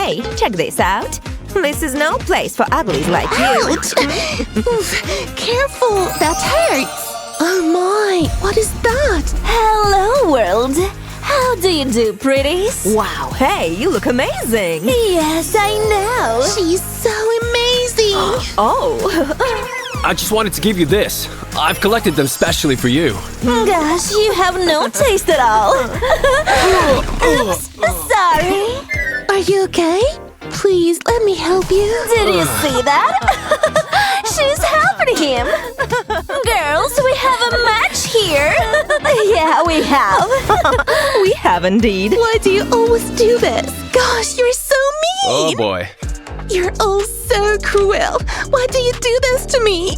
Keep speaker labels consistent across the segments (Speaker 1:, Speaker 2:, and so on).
Speaker 1: Hey, check this out. This is no place for uglies like you.
Speaker 2: Ouch! Oof, careful, that hurts. Oh my, what is that?
Speaker 1: Hello, world. How do you do, pretties? Wow, hey, you look amazing. Yes, I know.
Speaker 2: She's so amazing.
Speaker 1: Oh.
Speaker 3: I just wanted to give you this. I've collected them specially for you.
Speaker 1: Gosh, you have no taste at all. Oops, sorry.
Speaker 2: Are you okay? Please, let me help you.
Speaker 1: Did you see that? She's helping him. Girls, we have a match here. Yeah, we have. We have indeed.
Speaker 2: Why do you always do this? Gosh, you're so
Speaker 3: Oh
Speaker 2: mean.
Speaker 3: boy.
Speaker 2: You're all so cruel. Why do you do this to me?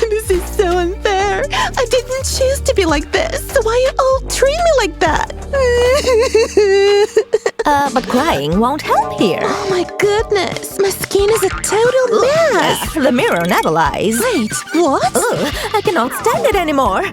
Speaker 2: This is so unfair. I didn't choose to be like this, so why you all treat me like that?
Speaker 1: But crying won't help here.
Speaker 2: Oh my goodness, my skin is a total mess.
Speaker 1: The mirror never lies.
Speaker 2: Wait, what?
Speaker 1: Ugh, I cannot stand it anymore.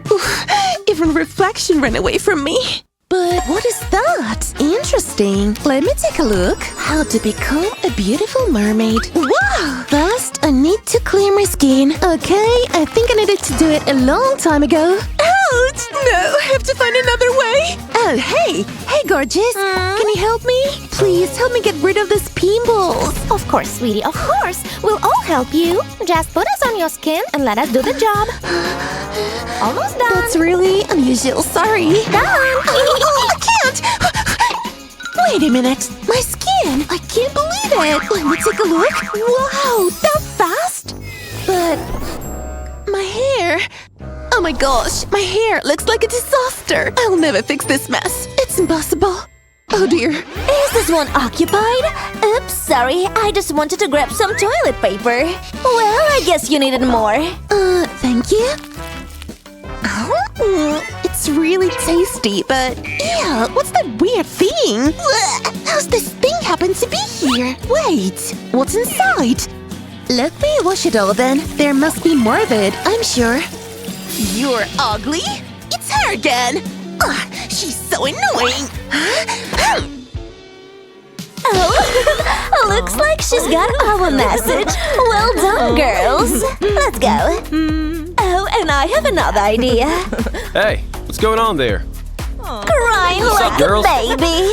Speaker 2: Even reflection ran away from me. But what is that? Interesting. Let me take a look. How to become a beautiful mermaid. Wow! First, I need to clear my skin. Okay, I think I needed to do it a long time ago. Ouch! No, I have to find another way. Oh, hey! Hey, gorgeous. Can you help me? Please help me get rid of these pimples.
Speaker 1: Of course, sweetie, of course. We'll all help you. Just put us on your skin and let us do the job. Almost done.
Speaker 2: That's really unusual. Sorry.
Speaker 1: Done.
Speaker 2: Oh, I can't! Wait a minute. My skin! I can't believe it! Let me take a look. Wow, that fast? But my hair... Oh my gosh, my hair looks like a disaster. I'll never fix this mess. It's impossible. Oh dear.
Speaker 1: Is this one occupied? Oops, sorry. I just wanted to grab some toilet paper. Well, I guess you needed more.
Speaker 2: Thank you. Oh, it's really tasty, but ew, what's that weird thing? How's this thing happen to be here? Wait, what's inside? Let me wash it all then. There must be more of it, I'm sure. You're ugly? It's her again! Ugh, she's so annoying!
Speaker 1: Oh, looks like she's got our message. Well done, girls. Let's go. Oh, and I have another idea.
Speaker 3: Hey, what's going on there?
Speaker 1: Crying
Speaker 3: What's
Speaker 1: like
Speaker 3: up, girls?
Speaker 1: a baby.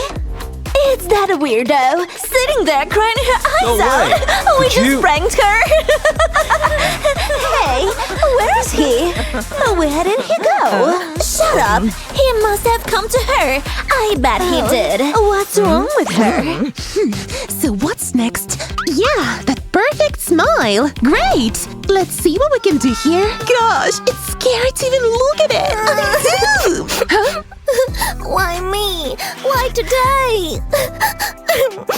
Speaker 1: It's that weirdo sitting there crying her eyes
Speaker 3: No way.
Speaker 1: out. We
Speaker 3: Did
Speaker 1: just
Speaker 3: you-
Speaker 1: pranked her. Hey, where is he? Where did he go? Shut up. He must have come to her. I bet he did. What's wrong with her?
Speaker 2: So what's next? Yeah, that perfect smile! Great! Let's see what we can do here. Gosh, it's scary to even look at it! Huh?
Speaker 1: Why me? Why today?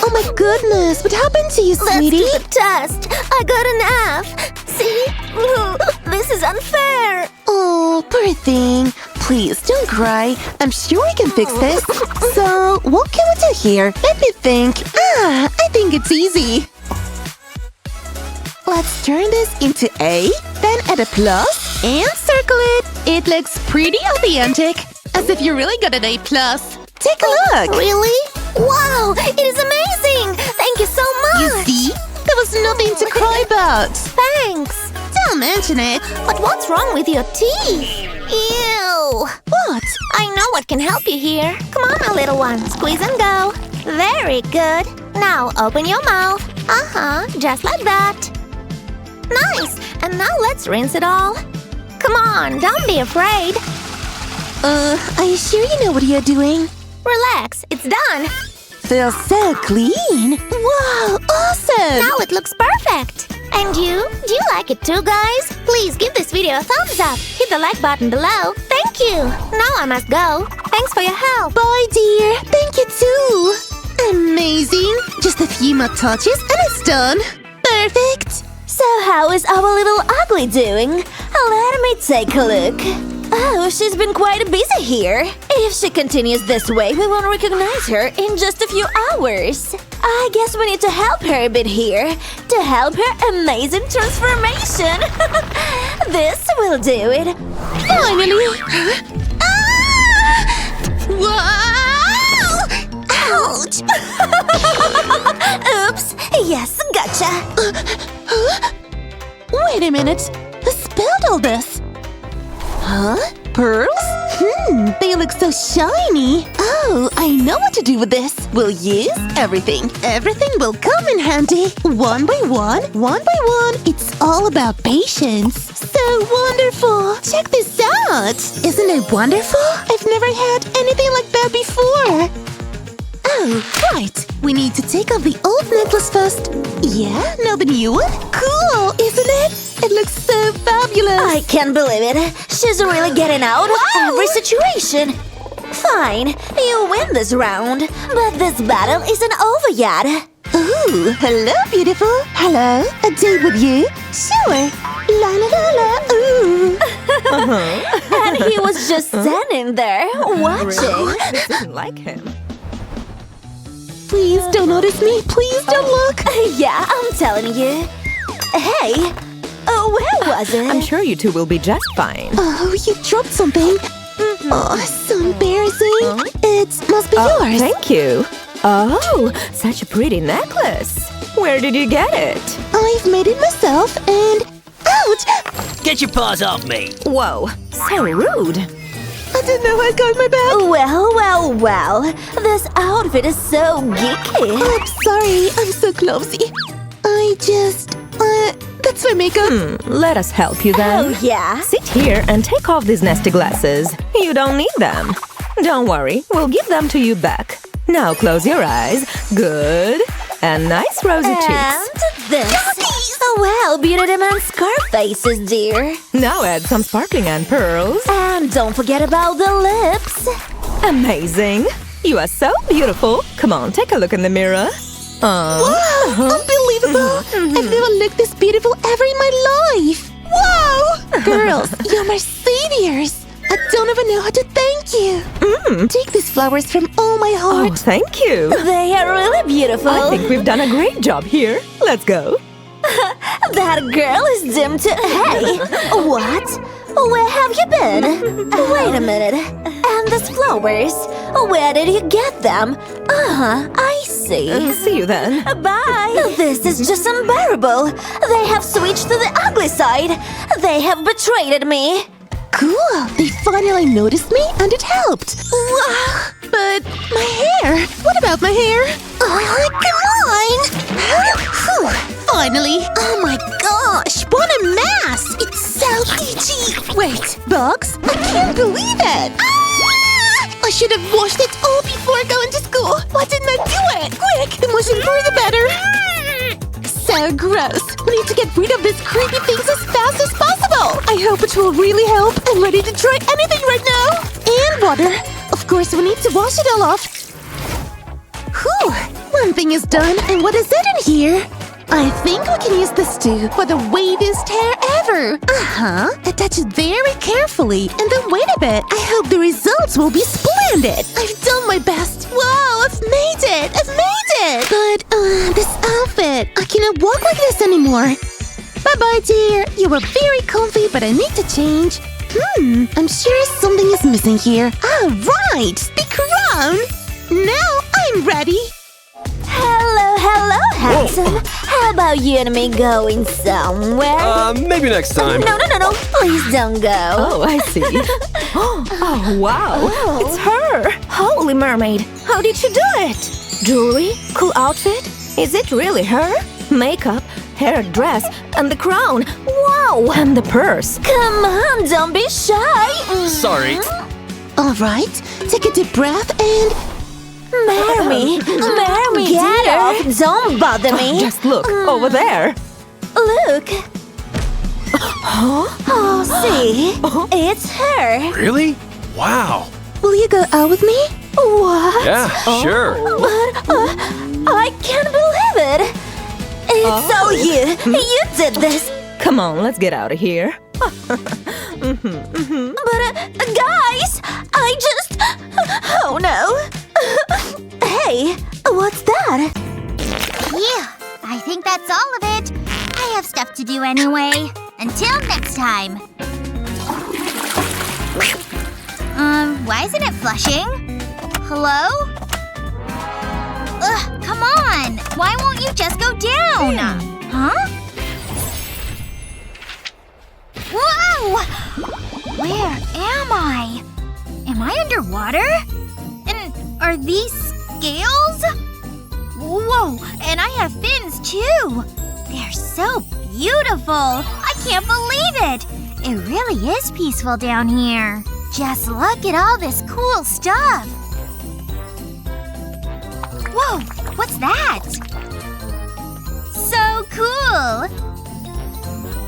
Speaker 2: Oh my goodness, what happened to you, sweetie?
Speaker 1: Let's do the test. I got an F. See? This is unfair.
Speaker 2: Oh, poor thing. Please, don't cry. I'm sure we can fix this. So, what can we do here? Let me think. I think it's easy. Let's turn this into A, then add a plus, and circle it. It looks pretty authentic. As if you really got an A+. Take a look.
Speaker 1: Really? Wow, it is amazing. Thank you so
Speaker 2: You
Speaker 1: much.
Speaker 2: see? There was nothing to cry about.
Speaker 1: Thanks.
Speaker 2: Don't mention it.
Speaker 1: But what's wrong with your teeth? Ew.
Speaker 2: What?
Speaker 1: I know what can help you here. Come on, my little one. Squeeze and go. Very good. Now open your mouth. Just like that. Nice. And now let's rinse it all. Come on, don't be afraid.
Speaker 2: Are you sure you know what you're doing?
Speaker 1: Relax, it's done.
Speaker 2: Feels so clean. Wow, awesome.
Speaker 1: Now it looks perfect. And you? Do you like it too, guys? Please give this video a thumbs up. Hit the like button below. Thank you. Now I must go. Thanks for your help.
Speaker 2: Bye, dear. Thank you, too. Amazing. Just a few more touches and it's done. Perfect.
Speaker 1: So how is our little ugly doing? Let me take a look. Oh, she's been quite busy here. If she continues this way, we won't recognize her in just a few hours. I guess we need to help her a bit here. To help her amazing transformation. This will do it.
Speaker 2: Finally. Wow! Ouch!
Speaker 1: Oops. Yes, gotcha.
Speaker 2: Wait a minute. Who spilled all this? Huh? Pearls? They look so shiny. Oh, I know what to do with this. We'll use everything. Everything will come in handy. One by one, one by one. It's all about patience. So wonderful. Check this out. Isn't it wonderful? I've never had anything like that before. Oh, right. We need to take off the old necklace first. Yeah, now the new one? Cool, isn't it? It looks so fabulous.
Speaker 1: I can't believe it. She's really getting out of every situation. Fine, you win this round. But this battle isn't over yet.
Speaker 2: Ooh, hello, beautiful. Hello, a date with you? Sure. La la la la, ooh.
Speaker 1: And he was just standing there, watching.
Speaker 4: This isn't like him.
Speaker 2: Please don't notice me. Please don't look.
Speaker 1: Yeah, I'm telling you. Hey, where was it?
Speaker 4: I'm sure you two will be just fine.
Speaker 2: Oh, you dropped something. Oh, so embarrassing. It must be yours.
Speaker 4: Thank you. Oh, such a pretty necklace. Where did you get it?
Speaker 2: I've made it myself and... Ouch!
Speaker 3: Get your paws off me!
Speaker 4: Whoa, so rude.
Speaker 2: I didn't know I got my back.
Speaker 1: Well. This outfit is so geeky.
Speaker 2: I'm sorry. I'm so clumsy. That's my makeup.
Speaker 4: Let us help you then.
Speaker 1: Oh, yeah.
Speaker 4: Sit here and take off these nasty glasses. You don't need them. Don't worry, we'll give them to you back. Now close your eyes. Good. And nice rosy cheeks.
Speaker 1: And this. Well, beauty demands scarf faces, dear.
Speaker 4: Now add some sparkling and pearls.
Speaker 1: And don't forget about the lips.
Speaker 4: Amazing. You are so beautiful. Come on, take a look in the mirror.
Speaker 2: Wow, unbelievable. I've never looked this beautiful ever in my life. Wow. Girls, you're my saviors. I don't even know how to thank you. Take these flowers from all my
Speaker 4: Oh,
Speaker 2: heart.
Speaker 4: thank you.
Speaker 1: They are really beautiful.
Speaker 4: I think we've done a great job here. Let's go.
Speaker 1: That girl is doomed to... Hey! What? Where have you been? Wait a minute. And these flowers? Where did you get them? I see.
Speaker 4: See you then.
Speaker 1: Bye! This is just unbearable. They have switched to the ugly side. They have betrayed me.
Speaker 2: Cool. They finally noticed me and it helped. Wow. But my hair. What about my hair? Oh, come on. Whew. Finally. Oh my gosh. What a mess. It's so itchy. Wait, bugs? I can't believe it. I should have washed it all before going to school. Why didn't I do it? Quick, the more for the better. So gross. We need to get rid of these creepy things as fast as possible. I hope it will really help. I'm ready to try anything right now. And water. Of course, we need to wash it all off. Whew. One thing is done. And what is it in here? I think we can use this too for the wavest hair ever. Attach it very carefully and then wait a bit. I hope the results will be splendid. I've done my best. Wow, I've made it. I've made it. But this outfit, I cannot walk like this anymore. Bye-bye, dear. You were very comfy, but I need to change. I'm sure something is missing here. Ah, right. The crown. Now I'm ready.
Speaker 1: Hello, handsome. How about you and me going somewhere?
Speaker 3: Maybe next time.
Speaker 1: No. Please don't go.
Speaker 4: Oh, I see. Oh, wow. It's her. Holy mermaid. How did she do it? Jewelry? Cool outfit? Is it really her? Makeup, hair, dress, and the crown. Wow. And the purse.
Speaker 1: Come on, don't be shy.
Speaker 3: Sorry.
Speaker 2: All right. Take a deep breath and...
Speaker 1: Marry me, get off. Don't bother me.
Speaker 4: Just look. Over there.
Speaker 1: Look. Oh, see? It's her.
Speaker 3: Really? Wow.
Speaker 2: Will you go out with me?
Speaker 1: What?
Speaker 3: Yeah, sure.
Speaker 1: But I can't believe it. It's all you. You did this.
Speaker 4: Come on, let's get out of here.
Speaker 1: But guys, I just... Oh no. Hey, what's that?
Speaker 5: Yeah, I think that's all of it. I have stuff to do anyway. Until next time. Why isn't it flushing? Hello? Ugh, come on! Why won't you just go down? Huh? Whoa! Where am I? Am I underwater? And are these scales? Whoa! And I have fins, too! They're so beautiful! I can't believe it! It really is peaceful down here. Just look at all this cool stuff! Whoa! What's that? So cool!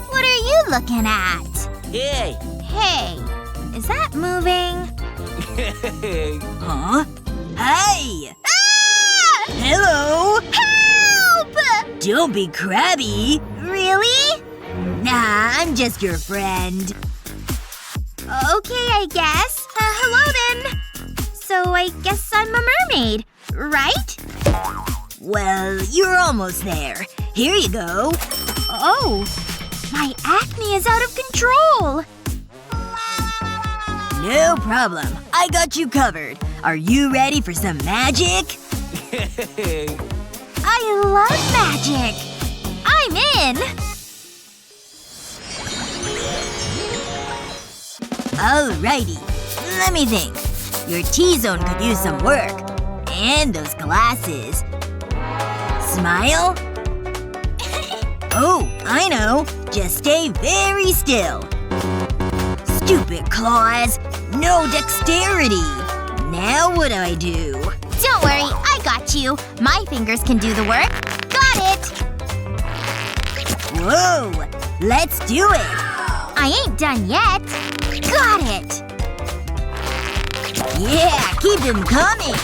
Speaker 5: What are you looking at?
Speaker 6: Hey!
Speaker 5: Hey, is that moving?
Speaker 6: Huh? Hey!
Speaker 5: Ah!
Speaker 6: Hello!
Speaker 5: Help!
Speaker 6: Don't be crabby!
Speaker 5: Really?
Speaker 6: Nah, I'm just your friend.
Speaker 5: Okay, I guess. Hello then. So I guess I'm a mermaid, right?
Speaker 6: Well, you're almost there. Here you go.
Speaker 5: Oh, my acne is out of control.
Speaker 6: No problem. I got you covered. Are you ready for some magic?
Speaker 5: I love magic. I'm in.
Speaker 6: Alrighty. Let me think. Your T-zone could use some work. And those glasses. Smile? Oh, I know. Just stay very still. Stupid claws. No dexterity. Now what do I do?
Speaker 5: Don't worry, I got you. My fingers can do the work. Got it.
Speaker 6: Whoa. Let's do it.
Speaker 5: I ain't done yet. Got it.
Speaker 6: Yeah, keep them coming.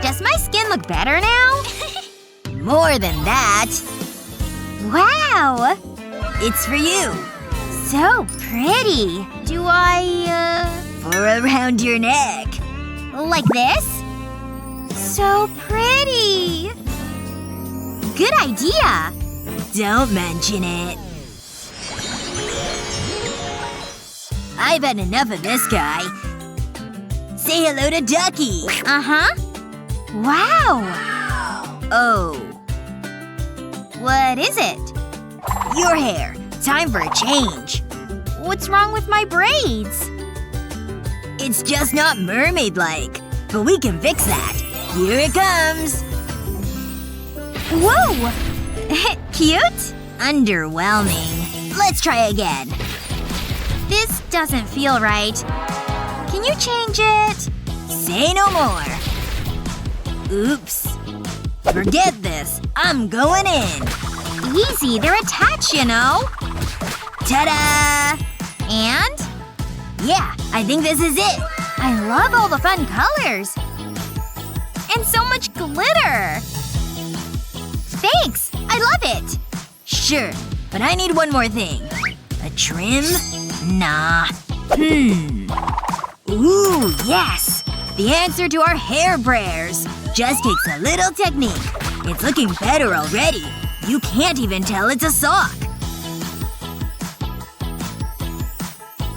Speaker 5: Does my skin look better now?
Speaker 6: More than that.
Speaker 5: Wow.
Speaker 6: It's for you.
Speaker 5: So pretty. Do I,
Speaker 6: For around your neck.
Speaker 5: like this? So pretty. Good idea.
Speaker 6: Don't mention it. I've had enough of this guy. Say hello to Ducky.
Speaker 5: Uh-huh. Wow.
Speaker 6: Oh.
Speaker 5: What is it?
Speaker 6: Your hair. Time for a change.
Speaker 5: What's wrong with my braids?
Speaker 6: It's just not mermaid-like. But we can fix that. Here it comes.
Speaker 5: Whoa! Cute?
Speaker 6: Underwhelming. Let's try again.
Speaker 5: This doesn't feel right. Can you change it?
Speaker 6: Say no more. Oops. Forget this. I'm going in.
Speaker 5: Easy, they're attached, you know.
Speaker 6: Ta-da!
Speaker 5: And?
Speaker 6: Yeah, I think this is it.
Speaker 5: I love all the fun colors. And so much glitter. Thanks! I love it!
Speaker 6: Sure, but I need one more thing. A trim? Nah. Ooh, yes! The answer to our hair brairs. Just takes a little technique. It's looking better already. You can't even tell it's a sock.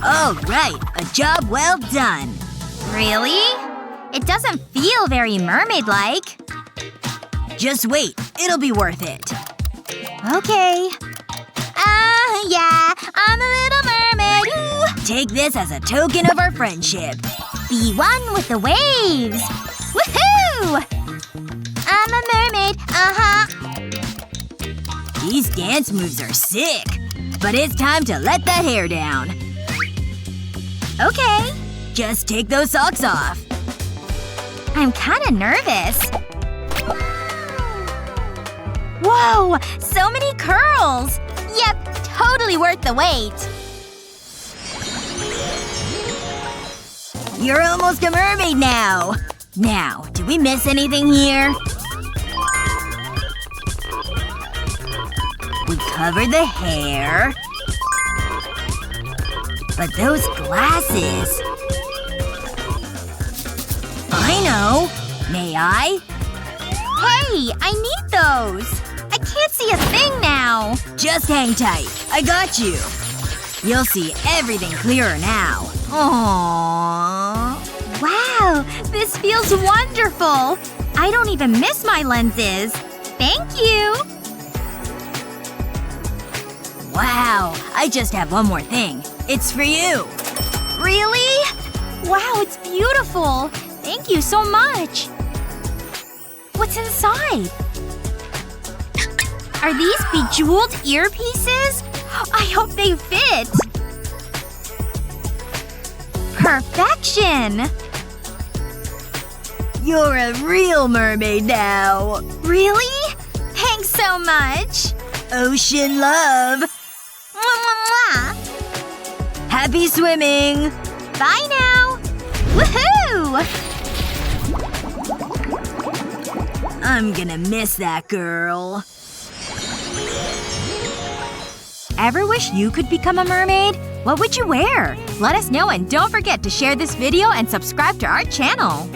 Speaker 6: Alright, a job well done.
Speaker 5: Really? It doesn't feel very mermaid-like.
Speaker 6: Just wait. It'll be worth it.
Speaker 5: Okay. Yeah. I'm a little mermaid. Ooh.
Speaker 6: Take this as a token of our friendship.
Speaker 5: Be one with the waves. Woohoo! I'm a mermaid. Uh-huh.
Speaker 6: These dance moves are sick. But it's time to let that hair down.
Speaker 5: Okay.
Speaker 6: Just take those socks off.
Speaker 5: I'm kinda nervous. Whoa! So many curls! Yep, totally worth the wait.
Speaker 6: You're almost a mermaid now. Now, did we miss anything here? We covered the hair. But those glasses… I know. May I?
Speaker 5: Hey, I need those! I can't see a thing now!
Speaker 6: Just hang tight. I got you. You'll see everything clearer now. Aww.
Speaker 5: Wow, this feels wonderful! I don't even miss my lenses. Thank you!
Speaker 6: Wow, I just have one more thing. It's for you.
Speaker 5: Really? Wow, it's beautiful! Thank you so much! What's inside? Are these bejeweled earpieces? I hope they fit! Perfection!
Speaker 6: You're a real mermaid now.
Speaker 5: Really? Thanks so much!
Speaker 6: Ocean love.
Speaker 5: Mwah, mwah, mwah.
Speaker 6: Happy swimming.
Speaker 5: Bye now! Woohoo!
Speaker 6: I'm gonna miss that girl.
Speaker 5: Ever wish you could become a mermaid? What would you wear? Let us know and don't forget to share this video and subscribe to our channel.